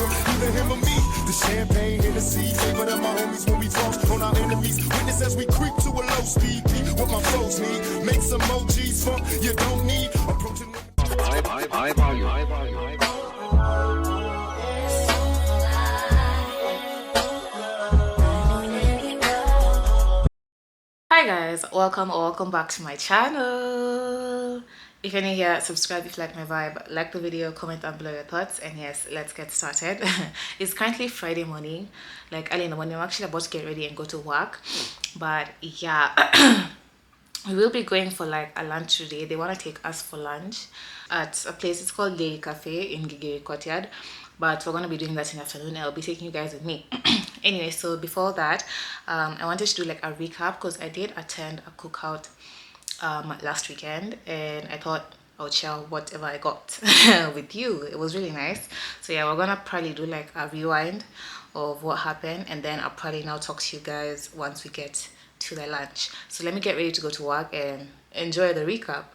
for either him or me. The champagne in the sea, favor them my homies when we toss on our enemies. Witness as we creep to a low speed. Beat what my foes need. Make some emojis for you don't need. Approaching. Hi guys, welcome back to my channel. If you're new here, subscribe if you like my vibe, like the video, comment down below your thoughts, and yes, let's get started. It's currently Friday morning, like early in the morning. I'm actually about to get ready and go to work, but yeah, we will be going for like a lunch today. They want to take us for lunch at a place, it's called the Cafe in Gigi Courtyard, but we're going to be doing that in the afternoon. I'll be taking you guys with me. Anyway, so before that, I wanted to do like a recap because I did attend a cookout last weekend, and I thought I would share whatever I got with you. It was really nice. So yeah, we're gonna probably do like a rewind of what happened, and then I'll probably now talk to you guys once we get to the lunch. So let me get ready to go to work and enjoy the recap.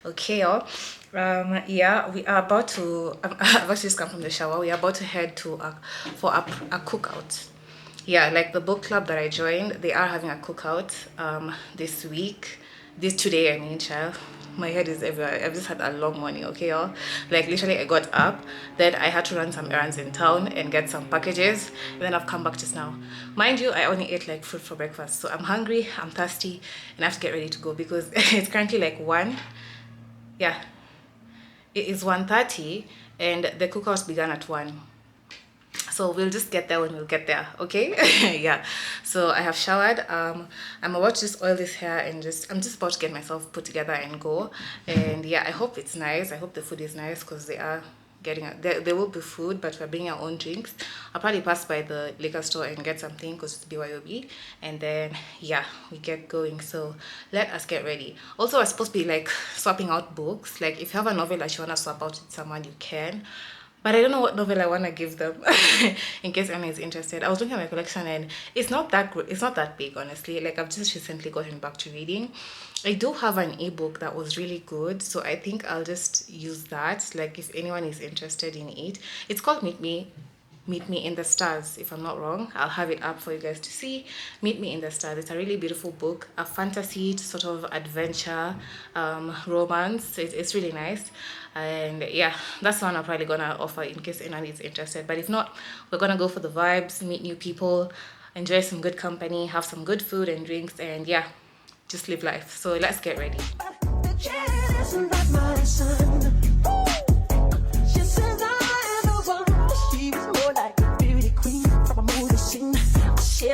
Okay, y'all. Yeah, we are about to I've actually just come from the shower. We are about to head to a cookout. Yeah, like the book club that I joined, they are having a cookout today, I mean, child. My head is everywhere. I've just had a long morning, okay, y'all. Like literally I got up, then I had to run some errands in town and get some packages, and then I've come back just now. Mind you, I only ate like fruit for breakfast, so I'm hungry, I'm thirsty, and I have to get ready to go because it's currently like 1. Yeah, it is 1:30 and the cookout began at 1. So we'll just get there when we'll get there, okay? Yeah, so I have showered. I'm about to just oil this hair and I'm just about to get myself put together and go. And yeah, I hope it's nice. I hope the food is nice because they are getting there will be food, but we're bringing our own drinks. I'll probably pass by the liquor store and get something because it's BYOB, and then yeah, we get going. So let us get ready. Also, I'm supposed to be like swapping out books. Like if you have a novel that you want to swap out with someone, you can, but I don't know what novel I want to give them. In case anyone is interested. I was looking at my collection and it's not that big, honestly. Like I've just recently gotten back to reading. I do have an ebook that was really good, so I think I'll just use that. Like if anyone is interested in it, it's called Meet Me in the Stars, if I'm not wrong. I'll have it up for you guys to see. Meet Me in the Stars. It's a really beautiful book, a fantasy sort of adventure romance. It's really nice, and yeah, that's the one I'm probably gonna offer in case anyone is interested. But if not, we're gonna go for the vibes, meet new people, enjoy some good company, have some good food and drinks, and yeah, just live life. So let's get ready.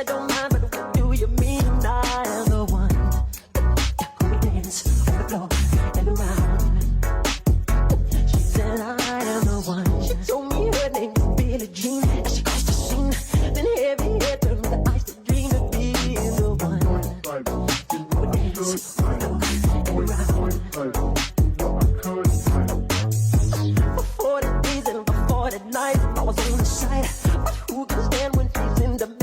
Don't mind, but what do you mean I am the one? We dance on the floor and around. She said I am the one. She told me her name was Billie Jean, and she crossed the scene. Then heavy head turned the ice to dream of being the one. We dance on the floor and around. Before the days and before the night, I was on the side. But who can stand when she's in demand?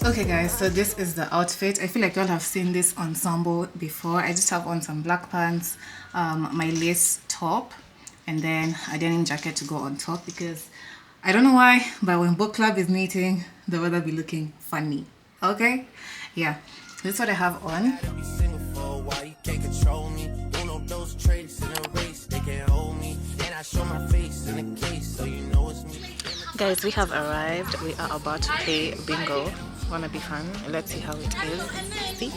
Okay guys, so this is the outfit. I feel like y'all have seen this ensemble before. I just have on some black pants, my lace top, and then a denim jacket to go on top because I don't know why, but when book club is meeting, the weather be looking funny. Okay, yeah, this is what I have on. Guys, we have arrived. We are about to play bingo. Wanna be fun? Let's see how it is. See?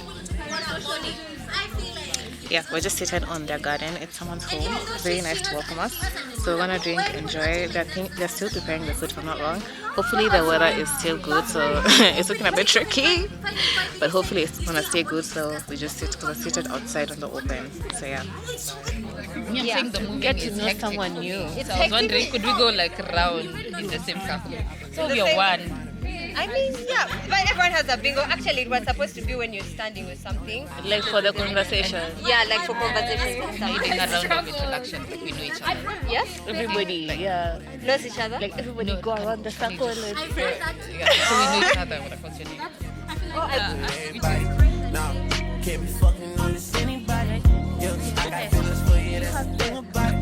Yeah, we're just seated on their garden. It's someone's home. Very nice to welcome us. So we're gonna drink, enjoy. They're still preparing the food, if I'm not wrong. Hopefully the weather is still good, so it's looking a bit tricky, but hopefully it's gonna stay good. So we just sit because we're seated outside on the open. So yeah. Yeah, get to know someone new. So I was wondering, could we go like around in the same circle? So we are one. I mean, yeah, but everyone has a bingo. Actually, it was supposed to be when you're standing with something. Like for the conversation. Yeah, like for conversation. Leading a round of introduction, like we know each other. Yes? Everybody, yeah. Knows each other? Like everybody go around the circle. And... Yeah, so we know each other. What's your name? Oh, Now, Can't be fucking on this anybody. Yeah, I got feelings for you, that's the thing about it.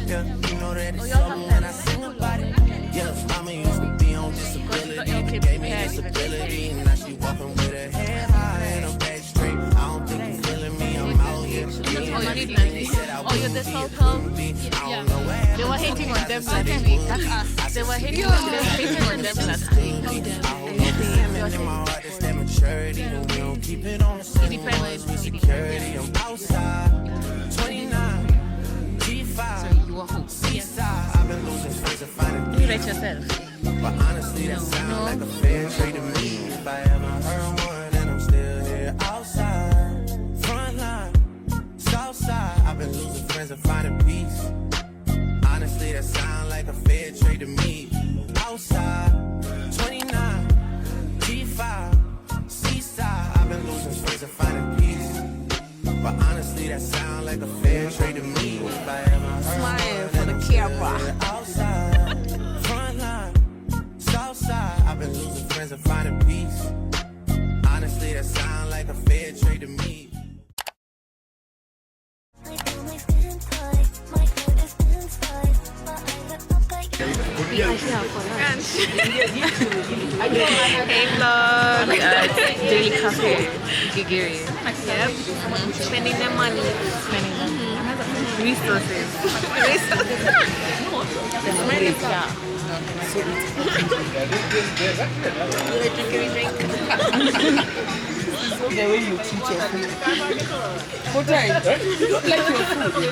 Yeah, you know that it's something when I sing about it. Yeah, mama used to be on disability, gave me disability, and now she walking with her head high and her back straight. I don't think you feeling me, I'm out here. Oh, you're the so-called. They were hating on them last week. They were hating on them last week. In my heart, it's that maturity, and we don't keep it on the same lines with security. I'm outside, 29, G5, seaside. I've been losing friends and finding You write yourself. but honestly, that sound like a fair trade to me. If I ever heard one, then I'm still here outside. Front line, south side. I've been losing friends and finding peace. Honestly, that sound like a fair trade to me. Outside, 29, G5, seaside. I've been losing friends and finding peace. But honestly, that sound like a fair trade to me. If I ever heard one, then I'm still here outside. Front line, south side. I've been losing friends and finding peace. Honestly, that sound like a fair trade to me. Hey vlog, we are at Daily Cafe, Gigiri. Yep. Spending their money. Spending them. Resources. The smell is The way you treat your food. What time? You don't like your food.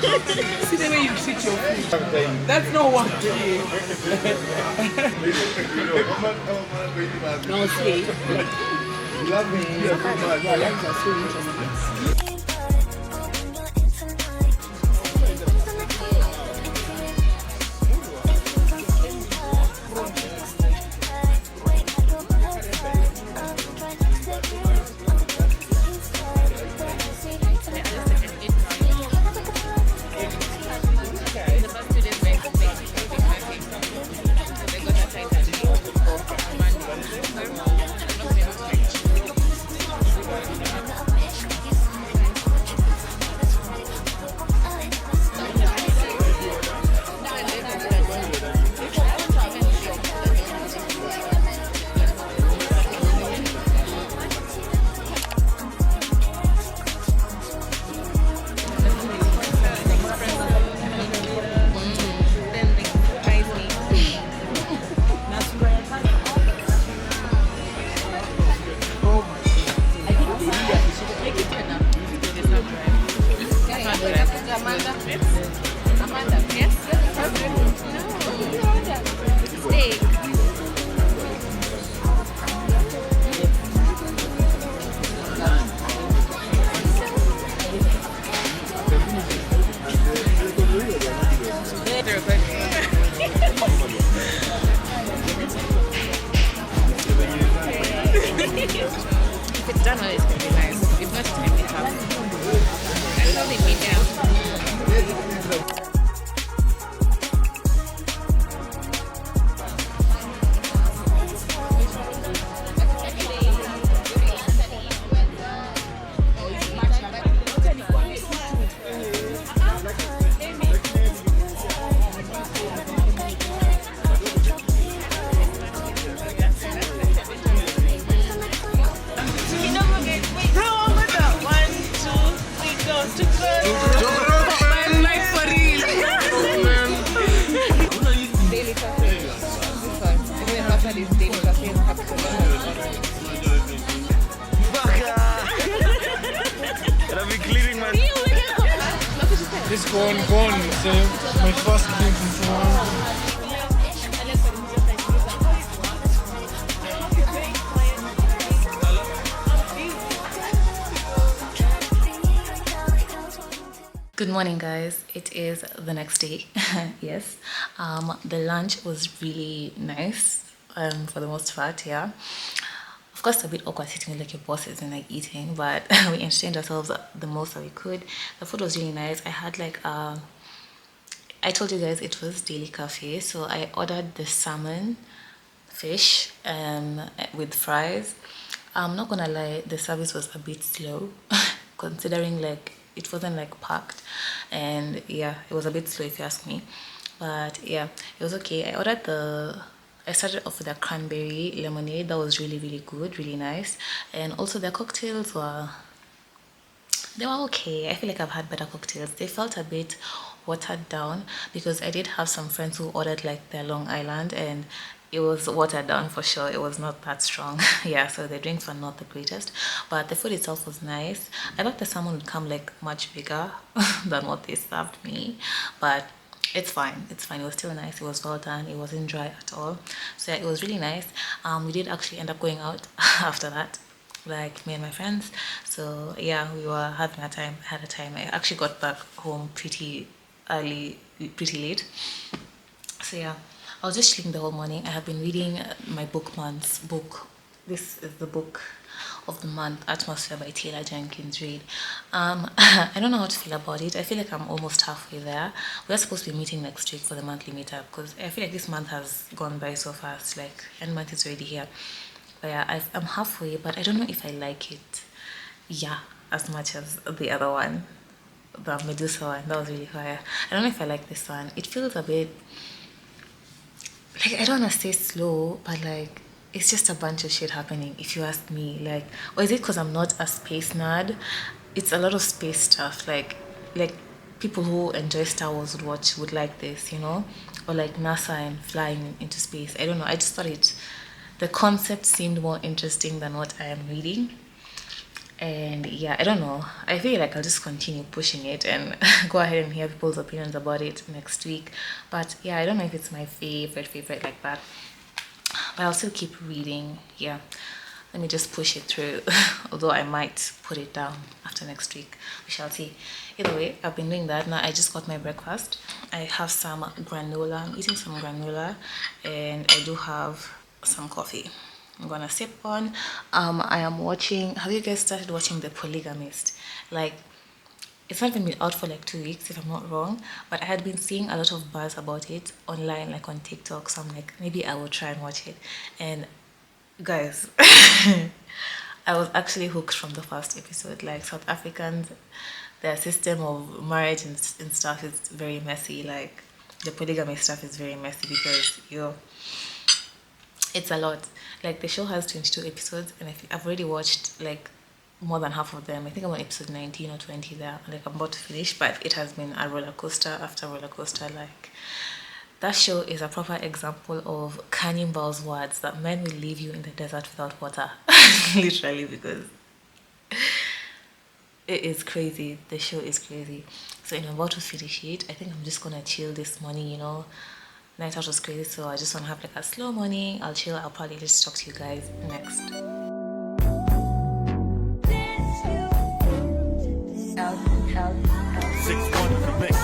See the way you treat your food. That's not what it is. No, see. Love me. Yeah, that's so interesting. If it's done well, it's going to be nice. If not, it's going to be tough. That's how they made them. It's gone, so my first drink is tomorrow. Good morning, guys. It is the next day. Yes, the lunch was really nice for the most part. Yeah, of course, a bit awkward sitting with like your bosses and like eating, but we entertained ourselves the most that we could. The food was really nice. I had like I told you guys it was Daily Cafe, so I ordered the salmon fish with fries. I'm not gonna lie, the service was a bit slow considering like it wasn't like packed, and yeah, it was a bit slow if you ask me, but yeah, it was okay. I started off with a cranberry lemonade that was really, really good, really nice, and also the cocktails were okay. I feel like I've had better cocktails. They felt a bit watered down because I did have some friends who ordered like their Long Island, and it was watered down for sure. It was not that strong. Yeah, so the drinks were not the greatest, but the food itself was nice. I thought the salmon would come like much bigger than what they served me, but it's fine. It was still nice. It was well done. It wasn't dry at all. So yeah, it was really nice. We did actually end up going out after that, like me and my friends. So yeah, we were having a time. Had a time. I actually got back home pretty early, pretty late. So yeah, I was just chilling the whole morning. I have been reading my book month's book. This is the book of the month, Atmosphere by Taylor Jenkins Reid. I don't know how to feel about it. I feel like I'm almost halfway there. We're supposed to be meeting next week for the monthly meetup because I feel like this month has gone by so fast. Like, end month is already here. But yeah, I'm halfway, but I don't know if I like it, yeah, as much as the other one, the Medusa one. That was really fire. I don't know if I like this one. It feels a bit like, I don't want to say slow, but like it's just a bunch of shit happening, if you ask me. Like, or is it because I'm not a space nerd? It's a lot of space stuff. Like people who enjoy Star Wars would like this, you know, or like NASA and flying into space. I don't know. I just thought the concept seemed more interesting than what I am reading. And yeah, I don't know. I feel like I'll just continue pushing it and go ahead and hear people's opinions about it next week. But yeah, I don't know if it's my favorite like that. But I'll still keep reading. Yeah, let me just push it through. Although I might put it down after next week. We shall see. Either way, I've been doing that. Now I just got my breakfast. I have some granola. I'm eating some granola, and I do have some coffee I'm gonna sip on. I am watching, have you guys started watching The Polygamist? Like, it's not even been out for like 2 weeks if I'm not wrong, but I had been seeing a lot of buzz about it online, like on TikTok, so I'm like, maybe I will try and watch it. And guys, I was actually hooked from the first episode. Like, South Africans, their system of marriage and stuff is very messy. Like, the polygamy stuff is very messy because it's a lot. Like, the show has 22 episodes, and I've already watched like more than half of them. I think I'm on episode 19 or 20 there. Like, I'm about to finish, but it has been a roller coaster after roller coaster. Like, that show is a proper example of Kanimbal's words that men will leave you in the desert without water. Literally, because it is crazy. The show is crazy. So I'm about to finish it. I think I'm just gonna chill this morning, you know. Night out was crazy, so I just want to have like a slow morning. I'll chill. I'll probably just talk to you guys next. 6-1 in the mix.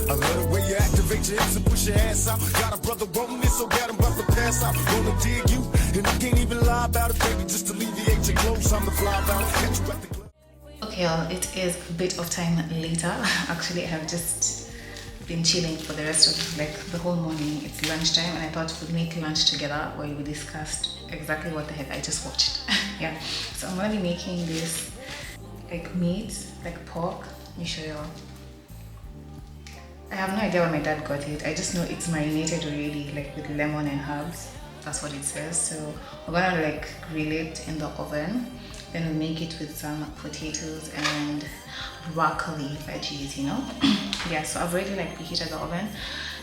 I love the way you activate your hips and push your ass out. Got a brother wanting this, so got him about to pass out. Gonna dig you, and I can't even lie about it, baby. Just alleviate your clothes. I'm the fly out. Catch you at the club. Okay, y'all, it is a bit of time later. Actually, I have just been chilling for the rest of like the whole morning. It's lunchtime, and I thought we'd make lunch together while we discussed exactly what the heck I just watched. Yeah, so I'm gonna be making this like meat, like pork. Let me show y'all. I have no idea where my dad got it. I just know it's marinated already, like with lemon and herbs. That's what it says. So we're gonna like grill it in the oven. Then we'll make it with some potatoes and broccoli veggies, you know. Yeah, so I've already like preheated the oven,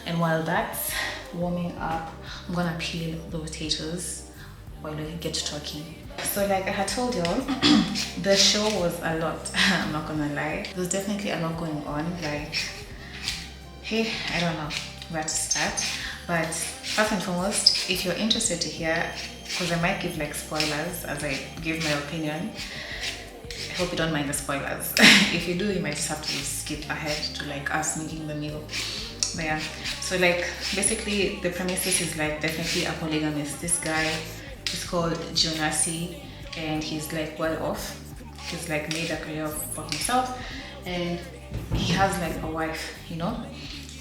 and while that's warming up, I'm gonna peel the potatoes while we get talking. So like I had told y'all, the show was a lot. I'm not gonna lie. There's definitely a lot going on. Like, hey, I don't know where to start, but first and foremost, if you're interested to hear, because I might give like spoilers as I give my opinion, I hope you don't mind the spoilers. If you do, you might just have to skip ahead to like us making the meal. But yeah, so like basically the premises is like definitely a polygamist. This guy is called Jonasi, and he's like well off. He's like made a career for himself, and he has like a wife, you know.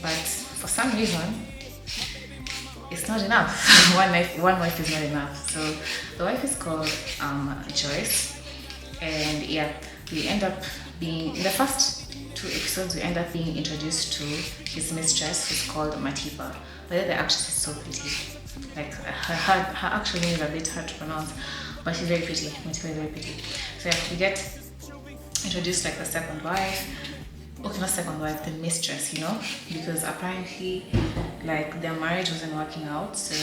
But for some reason, it's not enough. One wife is not enough. So the wife is called Joyce, and yeah, we end up being in the first 2 episodes. We end up being introduced to his mistress, who's called Matipa. But the actress is so pretty. Like her actual name is a bit hard to pronounce, but she's very pretty. Matipa is very pretty. So yeah, we get introduced like the second wife. Okay, not second wife, the mistress, you know, because apparently like their marriage wasn't working out, so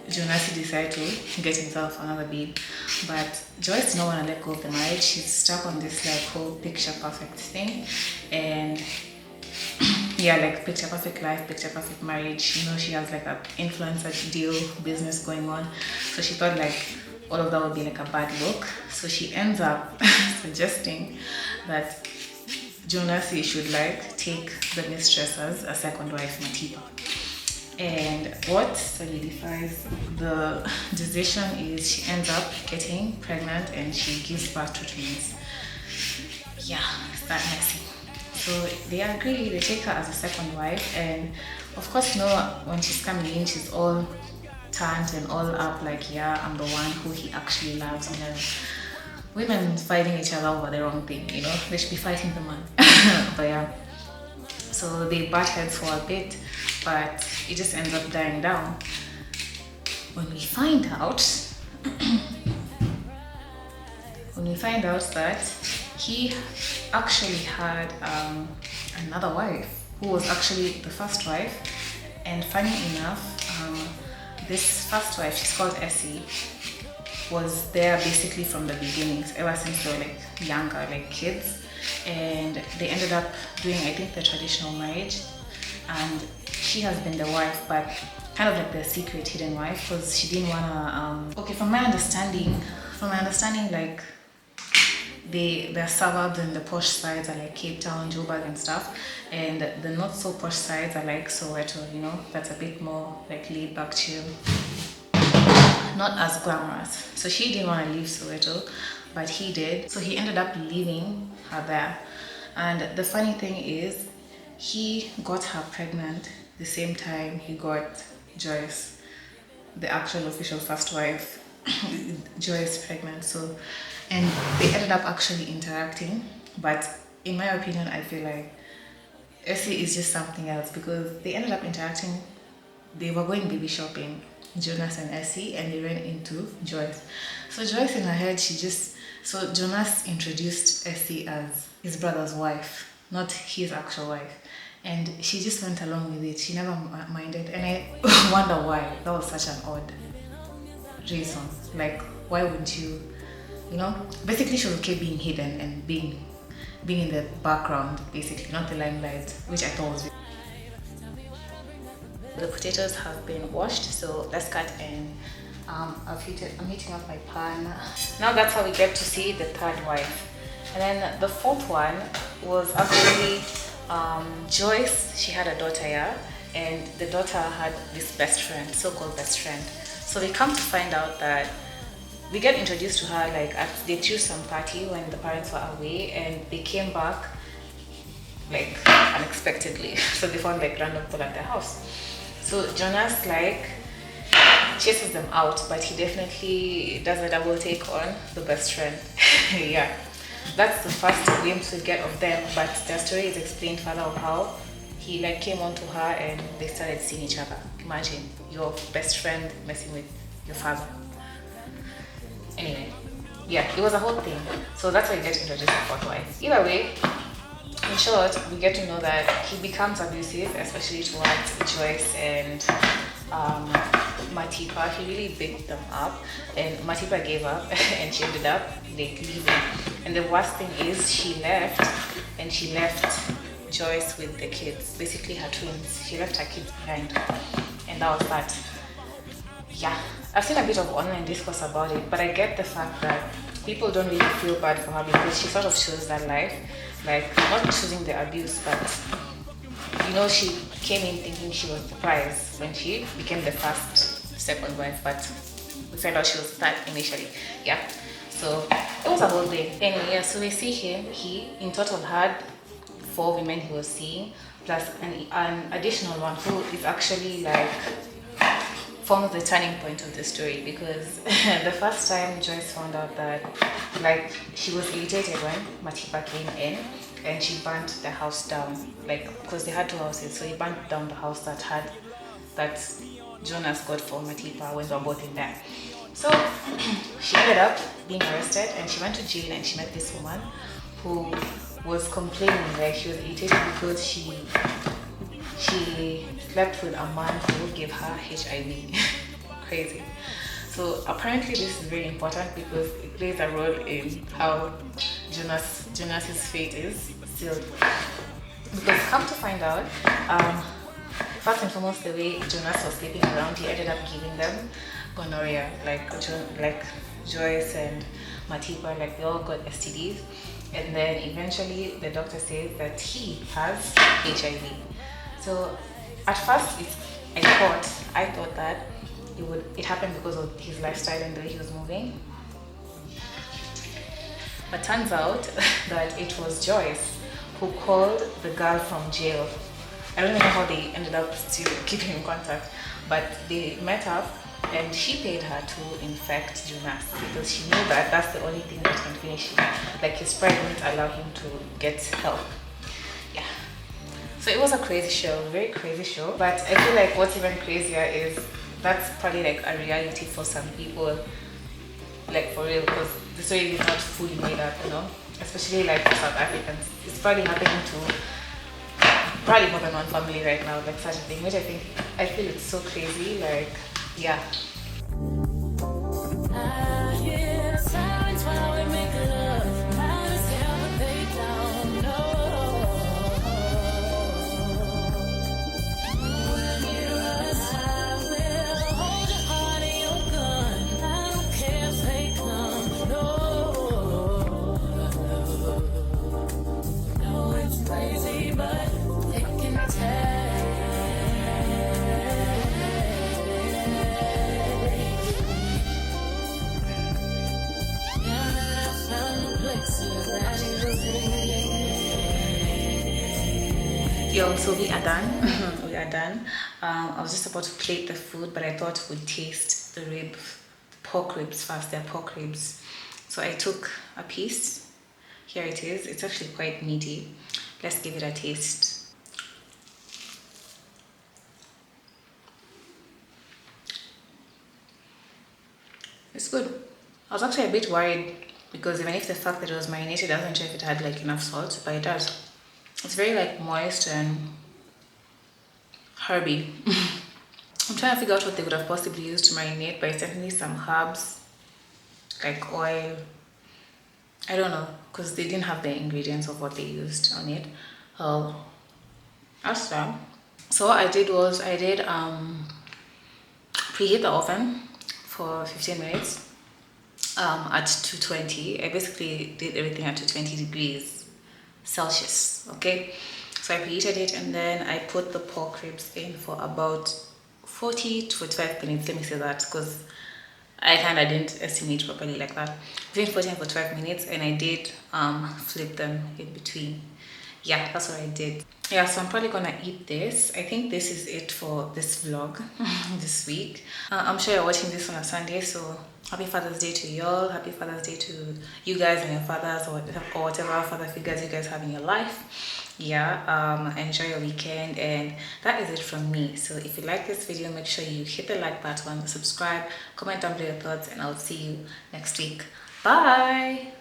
Jonas decided to get himself another babe. But Joyce did not want to let go of the marriage. She's stuck on this like whole picture perfect thing, and yeah, like picture perfect life, picture perfect marriage, you know. She has like an influencer deal business going on, so she thought like all of that would be like a bad look. So she ends up suggesting that Jonas should like take the mistress as a second wife, Matipa. And what solidifies the decision is she ends up getting pregnant and she gives birth to twins. Yeah, it's that messy. So they agree, they take her as a second wife, and of course, you know, when she's coming in, she's all turned and all up like, yeah, I'm the one who he actually loves. You know, women fighting each other over the wrong thing, you know, they should be fighting the man. But yeah, so they butt heads for a bit, but it just ends up dying down when we find out that he actually had another wife who was actually the first wife. And funny enough, this first wife, she's called Essie, was there basically from the beginnings, ever since they were like younger, like kids. And they ended up doing, I think, the traditional marriage, and she has been the wife, but kind of like the secret hidden wife, because she didn't want to okay, from my understanding, like the suburbs and the posh sides are like Cape Town, Joburg and stuff, and the not so posh sides are like Soweto, you know, that's a bit more like laid back, chill, not as glamorous. So she didn't want to leave Soweto, but he did, so he ended up leaving her there. And the funny thing is, he got her pregnant the same time he got Joyce, the actual official first wife, Joyce, pregnant. So, and they ended up actually interacting, but in my opinion, I feel like Essie is just something else, because they ended up interacting. They were going baby shopping, Jonas and Essie, and they ran into Joyce. So Joyce, in her head, so Jonas introduced Essie as his brother's wife, not his actual wife. And she just went along with it. She never minded. And I wonder why. That was such an odd reason. Like, why wouldn't you, you know? Basically, she was okay being hidden and being in the background, basically, not the limelight, which I thought was really. The potatoes have been washed, so let's cut in. I'm heating up my pan. Now that's how we get to see the third wife. And then the fourth one was actually Joyce. She had a daughter, yeah, and the daughter had this best friend, so-called best friend. So we come to find out that we get introduced to her like at they threw some party when the parents were away, and they came back like unexpectedly. So they found like random people at their house. So Jonas like chases them out, but he definitely does a double take on the best friend. Yeah, that's the first glimpse we get of them, but their story is explained further of how he like came onto her and they started seeing each other. Imagine your best friend messing with your father. Anyway, yeah, it was a whole thing. So that's how you get introduced to fourth wife. Either way, in short, we get to know that he becomes abusive, especially towards Joyce and Matipa. He really beat them up, and Matipa gave up and she ended up like leaving. And the worst thing is she left Joyce with the kids, basically her twins. She left her kids behind, and that was that. Yeah, I've seen a bit of online discourse about it, but I get the fact that people don't really feel bad for her because she sort of chose that life, like not choosing the abuse, but you know, she came in thinking she was the prize when she became the first second wife, but we found out she was that initially. Yeah, so it was a whole thing. Anyway, yeah, so we see him. He in total had 4 women he was seeing, plus an additional one who is actually like forms the turning point of the story, because the first time Joyce found out that, like, she was irritated when Matipa came in and she burnt the house down, like, because they had 2 houses, so he burnt down the house that Jonas got for Matipa when they were both in there. So she ended up being arrested and she went to jail, and she met this woman who was complaining, like she was irritated because she slept with a man who gave her HIV. Crazy. So apparently this is very important because it plays a role in how Jonas's fate is sealed. Because come to find out, first and foremost, the way Jonas was sleeping around, he ended up giving them gonorrhea, like Joyce and Matipa, like they all got STDs, and then eventually the doctor says that he has HIV. So at first I thought that it happened because of his lifestyle and the way he was moving, but turns out that it was Joyce who called the girl from jail. I don't even know how they ended up still keeping in contact, but they met up and she paid her to infect Jonas because she knew that that's the only thing that can finish him. Like his pride wouldn't allow him to get help. Yeah. So it was a crazy show, very crazy show. But I feel like what's even crazier is that's probably like a reality for some people, like for real, because the story is not fully made up, you know, especially like for South Africans. It's probably happening to probably more than one family right now, like such a thing, which I feel it's so crazy, like, yeah. I hear silence while we make love. How to tell what they don't know. When you rush, I will hold your heart in your gun. I don't care if they come. No, it's crazy, but it can tell. Yo, so we are done. We are done. I was just about to plate the food, but I thought we'd taste the pork ribs first. They're pork ribs. So I took a piece. Here it is. It's actually quite meaty. Let's give it a taste. It's good. I was actually a bit worried because even if the fact that it was marinated, I wasn't sure if it had like enough salt, but it does. It's very like moist and herby. I'm trying to figure out what they would have possibly used to marinate, but it's definitely some herbs, like oil. I don't know, because they didn't have the ingredients of what they used on it. That's done. So what I did was preheat the oven for 15 minutes at 220. I basically did everything at 220 degrees Celsius, okay? So I preheated it and then I put the pork ribs in for about 40 to 45 minutes. Let me say that because I kind of didn't estimate properly like that. Between 40 and 45 minutes, and I did flip them in between. Yeah, that's what I did. Yeah, so I'm probably gonna eat this. I think this is it for this vlog this week. I'm sure you're watching this on a Sunday, so happy Father's Day to y'all. Happy Father's Day to you guys and your fathers, or whatever father figures you guys have in your life. Yeah, enjoy your weekend, and that is it from me. So if you like this video, make sure you hit the like button, subscribe, comment down below your thoughts, and I'll see you next week. Bye.